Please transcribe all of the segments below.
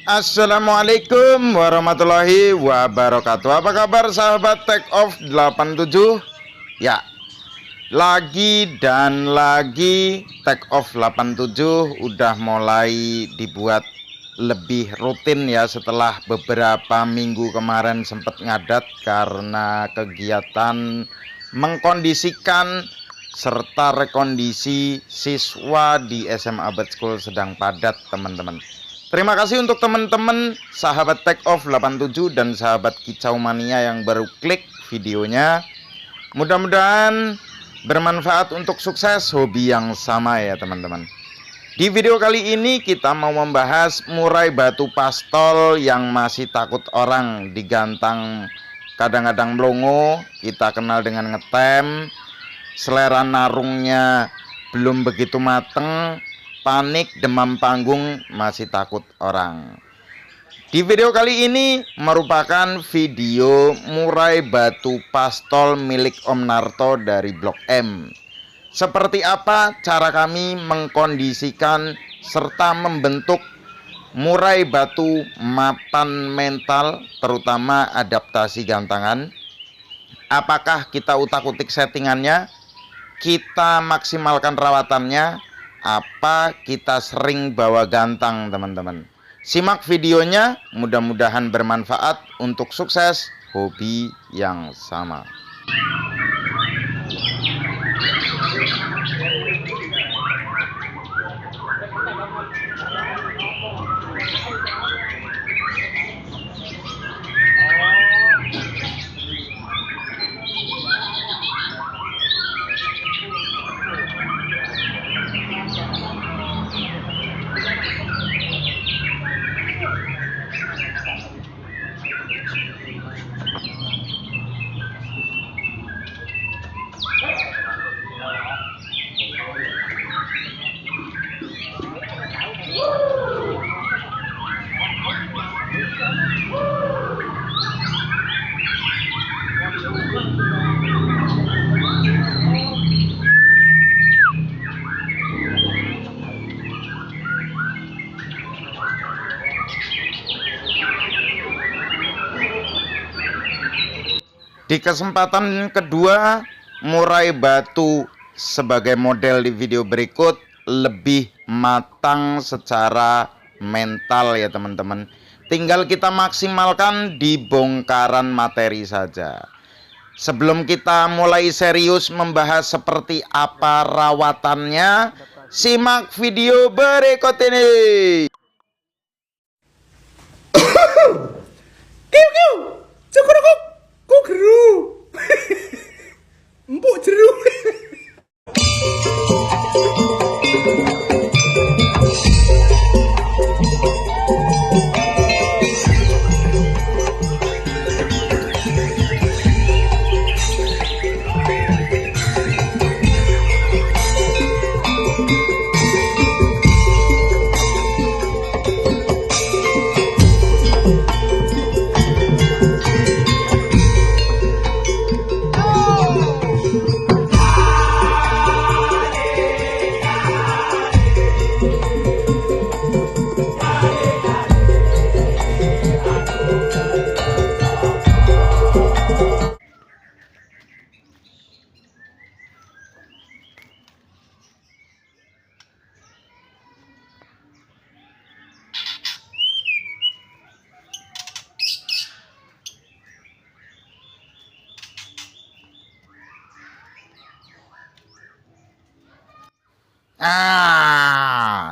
Assalamualaikum warahmatullahi wabarakatuh. Apa kabar sahabat Take Off 87? Ya, lagi dan lagi Take Off 87 udah mulai dibuat lebih rutin ya, setelah beberapa minggu kemarin sempat ngadat karena kegiatan mengkondisikan serta rekondisi siswa di SMA Bad School sedang padat, teman-teman. Terima kasih untuk teman-teman sahabat Take Off 87 dan sahabat Kicau Mania yang baru klik videonya. Mudah-mudahan bermanfaat untuk sukses hobi yang sama ya teman-teman. Di video kali ini kita mau membahas murai batu pastol yang masih takut orang digantang, kadang-kadang melongo, kita kenal dengan ngetem, selera narungnya belum begitu mateng, panik, demam panggung, masih takut orang. Di video kali ini merupakan video murai batu pastol milik Om Narto dari Blok M. Seperti apa cara kami mengkondisikan serta membentuk murai batu mapan mental, terutama adaptasi gantangan. Apakah kita utak-utik settingannya, kita maksimalkan rawatannya, apa kita sering bawa gantang teman-teman. Simak videonya, mudah-mudahan bermanfaat untuk sukses hobi yang sama. Di kesempatan kedua, murai batu sebagai model di video berikut lebih matang secara mental ya teman-teman. Tinggal kita maksimalkan di bongkaran materi saja. Sebelum kita mulai serius membahas seperti apa rawatannya, simak video berikut ini. Kiu kiu, cukurukuk, kugeru, empuk jeru.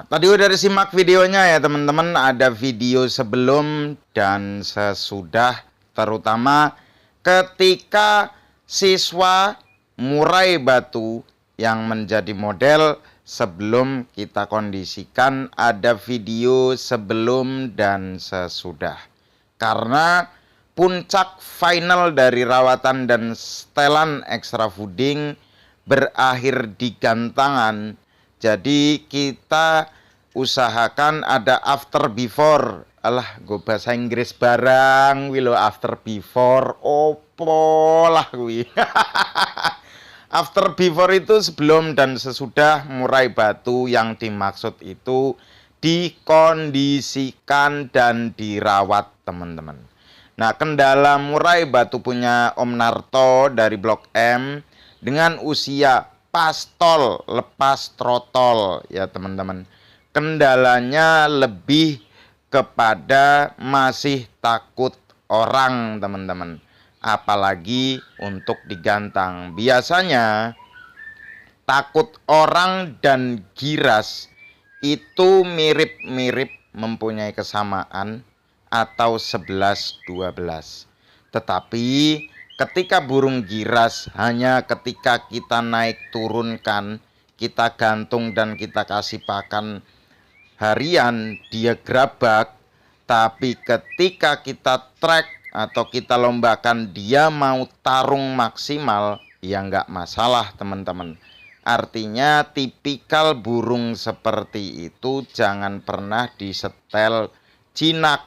Tadi udah disimak videonya ya teman-teman. Ada video sebelum dan sesudah, terutama ketika siswa murai batu yang menjadi model sebelum kita kondisikan. Ada video sebelum dan sesudah, karena puncak final dari rawatan dan setelan extra fooding berakhir di gantangan. Jadi kita usahakan ada after before. Alah, gue bahasa Inggris barang wilo, after before opo lah gue. After before itu sebelum dan sesudah murai batu. Yang dimaksud itu dikondisikan dan dirawat teman-teman. Nah, kendala murai batu punya Om Narto dari Blok M dengan usia pastol lepas trotol ya teman-teman. Kendalanya lebih kepada masih takut orang teman-teman. Apalagi untuk digantang. Biasanya takut orang dan giras itu mirip-mirip, mempunyai kesamaan atau 11-12. Tetapi ketika burung giras hanya ketika kita naik turunkan, kita gantung dan kita kasih pakan harian, dia gerabak. Tapi ketika kita track atau kita lombakan dia mau tarung maksimal, ya nggak masalah teman-teman. Artinya tipikal burung seperti itu jangan pernah disetel jinak.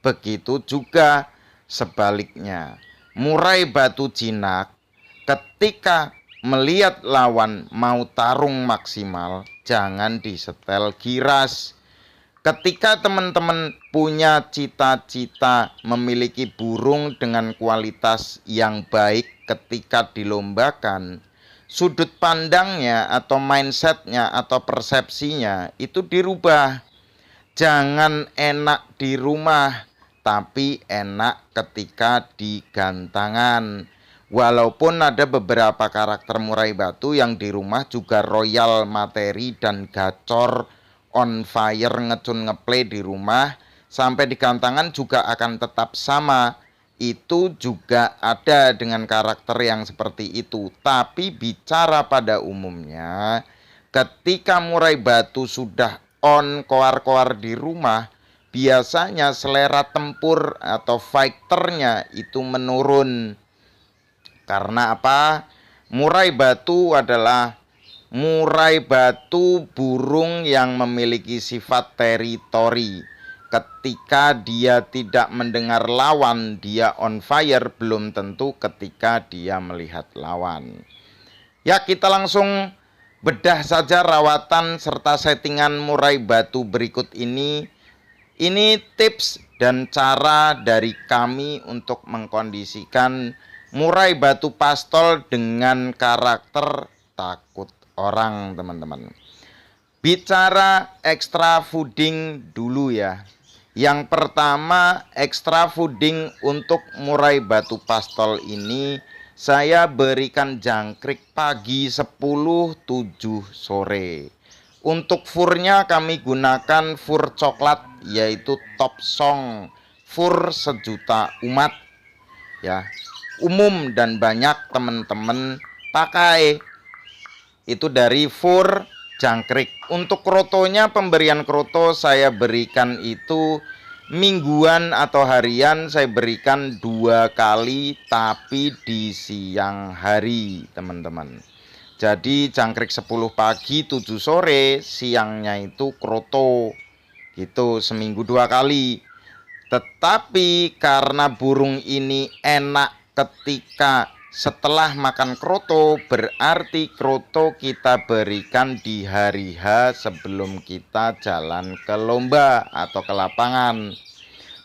Begitu juga sebaliknya. Murai batu jinak ketika melihat lawan mau tarung maksimal jangan disetel giras. Ketika teman-teman punya cita-cita memiliki burung dengan kualitas yang baik ketika dilombakan, sudut pandangnya atau mindsetnya atau persepsinya itu dirubah. Jangan enak di rumah, tapi enak ketika di gantangan. Walaupun ada beberapa karakter murai batu yang di rumah juga royal materi dan gacor on fire, ngecun ngeplay di rumah, sampai di gantangan juga akan tetap sama. Itu juga ada dengan karakter yang seperti itu. Tapi bicara pada umumnya, ketika murai batu sudah on koar-koar di rumah, biasanya selera tempur atau fighternya itu menurun. Karena apa? Murai batu adalah burung yang memiliki sifat teritori. Ketika dia tidak mendengar lawan, dia on fire, belum tentu ketika dia melihat lawan. Ya, kita langsung bedah saja rawatan serta settingan murai batu berikut ini. Ini tips dan cara dari kami untuk mengkondisikan murai batu pastol dengan karakter takut orang, teman-teman. Bicara extra fooding dulu ya. Yang pertama, extra fooding untuk murai batu pastol ini saya berikan jangkrik pagi 10-7 sore. Untuk furnya kami gunakan fur coklat, yaitu Top Song, fur sejuta umat ya. Umum dan banyak teman-teman pakai. Itu dari fur jangkrik. Untuk krotonya, pemberian kroto saya berikan itu mingguan atau harian, saya berikan 2 kali tapi di siang hari teman-teman. Jadi jangkrik 10 pagi 7 sore, siangnya itu kroto gitu, seminggu 2 kali. Tetapi karena burung ini enak ketika setelah makan kroto, berarti kroto kita berikan di hari H sebelum kita jalan ke lomba atau ke lapangan.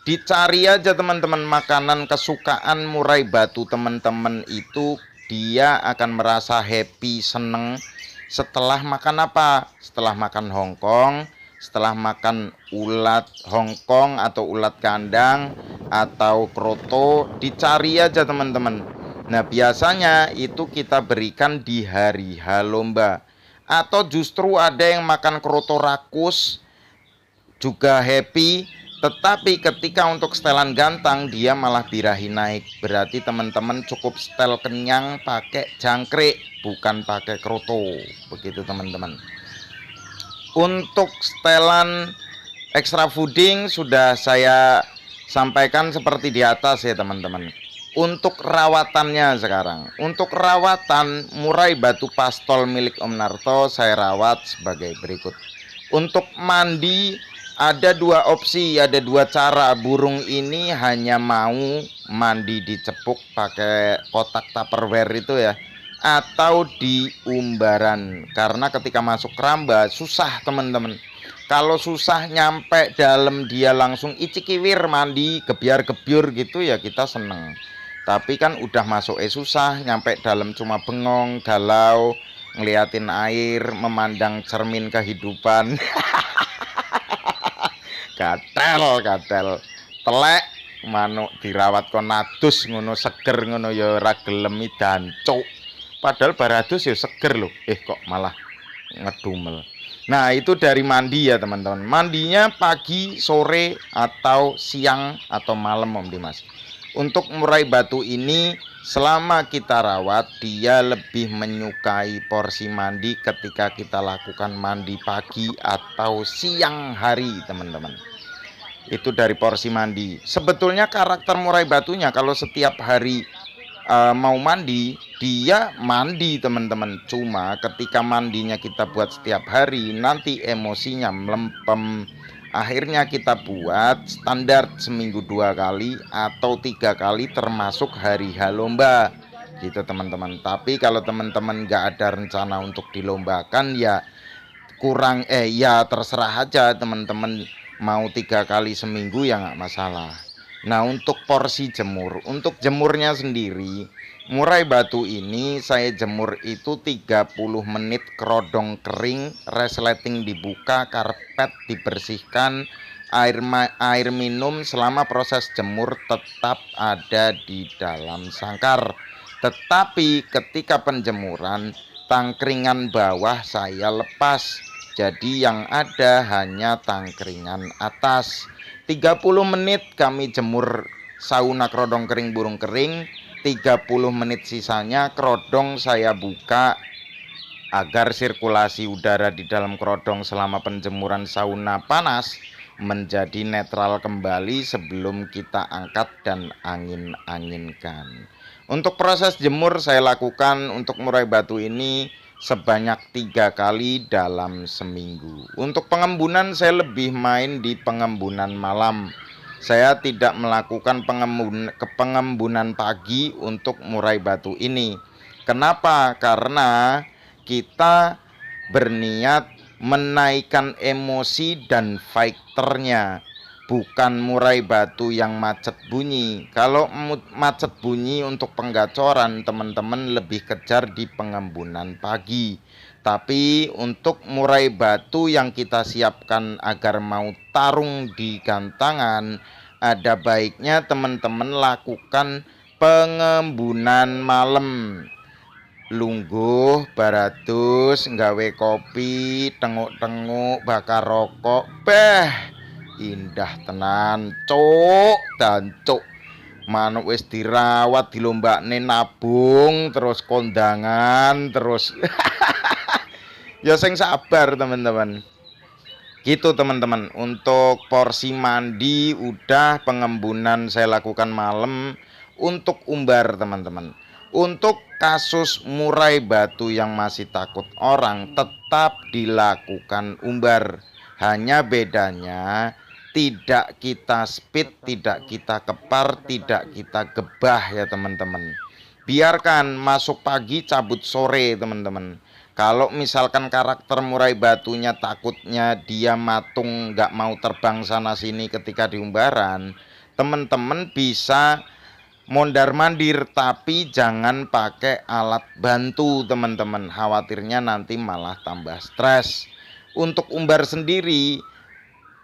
Dicari aja teman-teman makanan kesukaan murai batu teman-teman itu, dia akan merasa happy, seneng setelah makan apa? Setelah makan hongkong, setelah makan ulat hongkong atau ulat kandang atau kroto, dicari aja teman-teman. Nah, biasanya itu kita berikan di hari H lomba. Atau justru ada yang makan kroto rakus juga happy, tetapi ketika untuk setelan gantang dia malah birahi naik. Berarti teman-teman cukup setel kenyang pakai jangkrik, bukan pakai kroto. Begitu teman-teman. Untuk setelan extra fooding sudah saya sampaikan seperti di atas ya teman-teman. Untuk rawatannya sekarang, untuk rawatan murai batu pastol milik Om Narto saya rawat sebagai berikut. Untuk mandi ada 2 opsi, ada 2 cara. Burung ini hanya mau mandi dicepuk pakai kotak tupperware itu ya, atau di umbaran. Karena ketika masuk keramba susah teman-teman. Kalau susah nyampe dalam dia langsung icikiwir mandi gebyar-gebyur gitu ya kita seneng. Tapi kan udah masuk susah, nyampe dalam cuma bengong, galau, ngeliatin air, memandang cermin kehidupan. Gatel telek manuk dirawat kon adus ngono seger ngono ya ora gelem dancuk. Padahal baradus ya seger loh. Kok malah ngedumel. Nah, itu dari mandi ya teman-teman. Mandinya pagi, sore, atau siang, atau malam Om Dimas. Untuk murai batu ini selama kita rawat, dia lebih menyukai porsi mandi ketika kita lakukan mandi pagi atau siang hari teman-teman. Itu dari porsi mandi. Sebetulnya karakter murai batunya kalau setiap hari mau mandi, dia mandi teman-teman. Cuma ketika mandinya kita buat setiap hari, nanti emosinya melempem. Akhirnya kita buat standar seminggu 2 kali atau 3 kali termasuk hari lomba gitu teman-teman. Tapi kalau teman-teman nggak ada rencana untuk dilombakan ya kurang ya terserah aja teman-teman, mau 3 kali seminggu ya nggak masalah. Nah, untuk porsi jemur, untuk jemurnya sendiri, murai batu ini saya jemur itu 30 menit kerodong kering, resleting dibuka, karpet dibersihkan, air minum selama proses jemur tetap ada di dalam sangkar. Tetapi ketika penjemuran, tangkringan bawah saya lepas. Jadi yang ada hanya tangkringan atas. 30 menit kami jemur sauna kerodong kering burung kering, 30 menit sisanya kerodong saya buka agar sirkulasi udara di dalam kerodong selama penjemuran sauna panas menjadi netral kembali sebelum kita angkat dan angin-anginkan. Untuk proses jemur saya lakukan untuk murai batu ini sebanyak 3 kali dalam seminggu. Untuk pengembunan saya lebih main di pengembunan malam. Saya tidak melakukan pengembunan pagi untuk murai batu ini. Kenapa? Karena kita berniat menaikkan emosi dan fighternya, bukan murai batu yang macet bunyi. Kalau macet bunyi untuk penggacoran, teman-teman lebih kejar di pengembunan pagi. Tapi untuk murai batu yang kita siapkan agar mau tarung di gantangan, ada baiknya teman-teman lakukan pengembunan malam. Lungguh, baratus, nggawe kopi, tenguk-tenguk, bakar rokok, indah tenan, cuk dan cuk. Manuk wis dirawat, dilombakne nabung, terus kondangan, terus ya sing sabar teman-teman. Gitu teman-teman. Untuk porsi mandi udah, pengembunan saya lakukan malam. Untuk umbar teman-teman, untuk kasus murai batu yang masih takut orang, tetap dilakukan umbar. Hanya bedanya tidak kita speed, tidak kita kepar, tidak kita gebah ya teman-teman. Biarkan masuk pagi, cabut sore teman-teman. Kalau misalkan karakter murai batunya takutnya dia matung, nggak mau terbang sana sini ketika diumbaran, teman-teman bisa mondar mandir, tapi jangan pakai alat bantu teman-teman, khawatirnya nanti malah tambah stres. Untuk umbar sendiri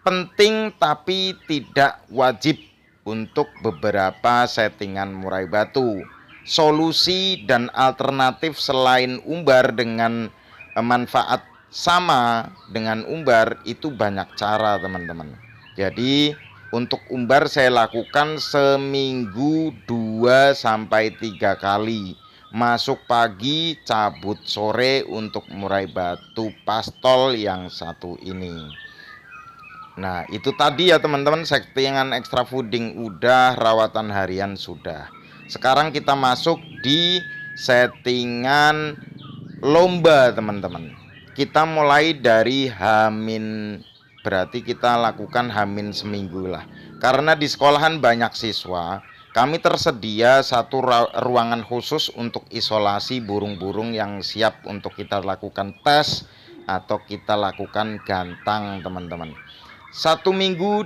penting tapi tidak wajib untuk beberapa settingan murai batu. Solusi dan alternatif selain umbar dengan manfaat sama dengan umbar itu banyak cara teman-teman. Jadi untuk umbar saya lakukan seminggu 2-3 kali. Masuk pagi, cabut sore untuk murai batu pastol yang satu ini. Nah, itu tadi ya teman-teman, settingan extra fooding udah, rawatan harian sudah. Sekarang kita masuk di settingan lomba teman-teman. Kita mulai dari berarti kita lakukan hamin seminggu lah. Karena di sekolahan banyak siswa, kami tersedia satu ruangan khusus untuk isolasi burung-burung yang siap untuk kita lakukan tes atau kita lakukan gantang teman-teman. 1 minggu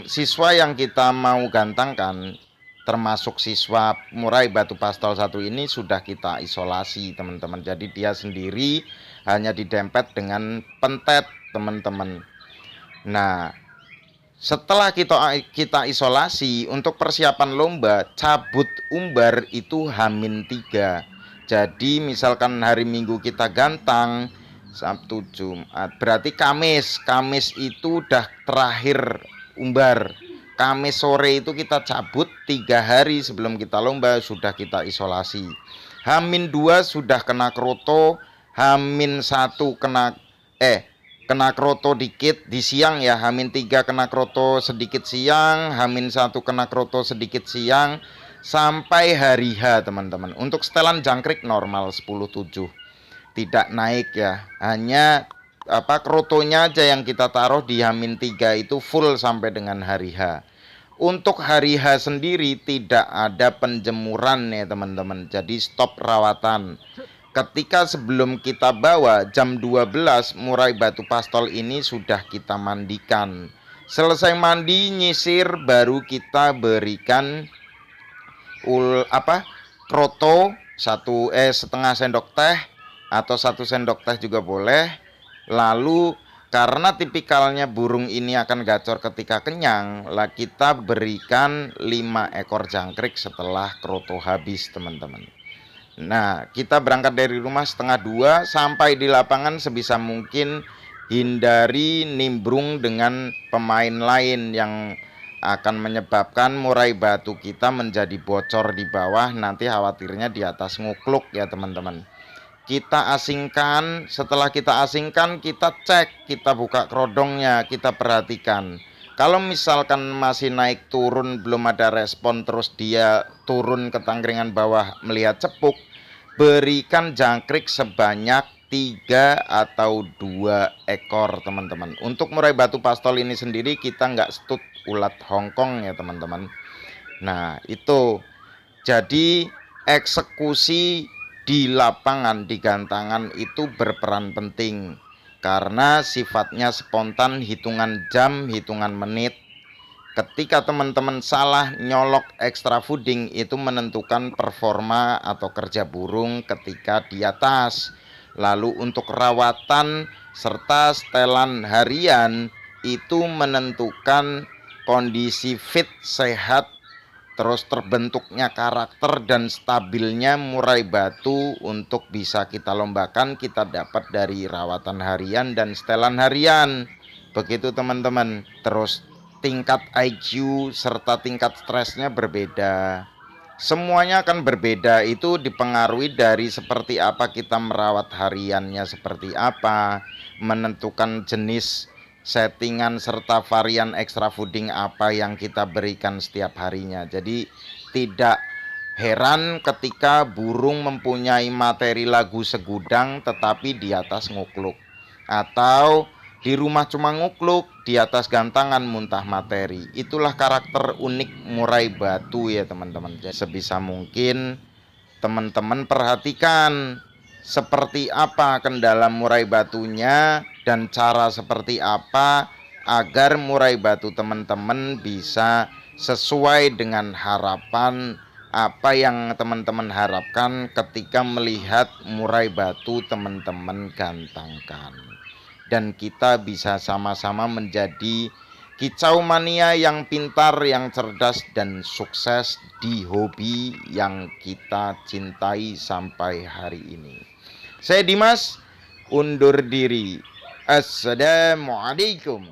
siswa yang kita mau gantangkan, termasuk siswa murai batu pastol 1 ini sudah kita isolasi teman-teman. Jadi dia sendiri hanya didempet dengan pentet teman-teman. Nah, setelah kita isolasi untuk persiapan lomba, cabut umbar itu H-3. Jadi misalkan hari Minggu kita gantang, Sabtu Jumat, berarti Kamis itu udah terakhir umbar. Kamis sore itu kita cabut, 3 hari sebelum kita lomba sudah kita isolasi. H-2 sudah kena kroto, H-1 kena kroto dikit di siang ya, H-3 kena kroto sedikit siang, H-1 kena kroto sedikit siang, sampai hari H teman-teman. Untuk setelan jangkrik normal 10-7, tidak naik ya, hanya krotonya aja yang kita taruh di H-3 itu full sampai dengan hari H. Untuk hari H sendiri tidak ada penjemuran ya teman-teman, jadi stop rawatan. Ketika sebelum kita bawa jam 12, murai batu pastol ini sudah kita mandikan. Selesai mandi, nyisir, baru kita berikan kroto setengah sendok teh atau 1 sendok teh juga boleh. Lalu karena tipikalnya burung ini akan gacor ketika kenyang, lah kita berikan 5 ekor jangkrik setelah kroto habis teman-teman. Nah, kita berangkat dari rumah 1:30, sampai di lapangan sebisa mungkin hindari nimbrung dengan pemain lain yang akan menyebabkan murai batu kita menjadi bocor di bawah, nanti khawatirnya di atas ngukluk ya teman-teman. Kita asingkan, setelah kita asingkan kita cek, kita buka kerodongnya, kita perhatikan. Kalau misalkan masih naik turun belum ada respon, terus dia turun ke tangkringan bawah melihat cepuk, berikan jangkrik sebanyak 3 atau 2 ekor teman-teman. Untuk murai batu pastol ini sendiri kita nggak stut ulat Hongkong ya teman-teman. Nah itu, jadi eksekusi di lapangan, di gantangan itu berperan penting karena sifatnya spontan, hitungan jam, hitungan menit. Ketika teman-teman salah nyolok extra fooding, itu menentukan performa atau kerja burung ketika di atas. Lalu untuk rawatan serta setelan harian itu menentukan kondisi fit, sehat, terus terbentuknya karakter dan stabilnya murai batu untuk bisa kita lombakan. Kita dapat dari rawatan harian dan setelan harian. Begitu teman-teman. Terus tingkat IQ serta tingkat stresnya berbeda. Semuanya akan berbeda, itu dipengaruhi dari seperti apa kita merawat hariannya, seperti apa, menentukan jenis settingan serta varian extra fooding apa yang kita berikan setiap harinya. Jadi tidak heran ketika burung mempunyai materi lagu segudang tetapi di atas ngukluk, atau di rumah cuma ngukluk, di atas gantangan muntah materi. Itulah karakter unik murai batu ya teman-teman. Sebisa mungkin teman-teman perhatikan seperti apa kendala murai batunya dan cara seperti apa agar murai batu teman-teman bisa sesuai dengan harapan apa yang teman-teman harapkan ketika melihat murai batu teman-teman gantangkan. Dan kita bisa sama-sama menjadi kicau mania yang pintar, yang cerdas dan sukses di hobi yang kita cintai sampai hari ini. Saya Dimas, undur diri. Assalamualaikum.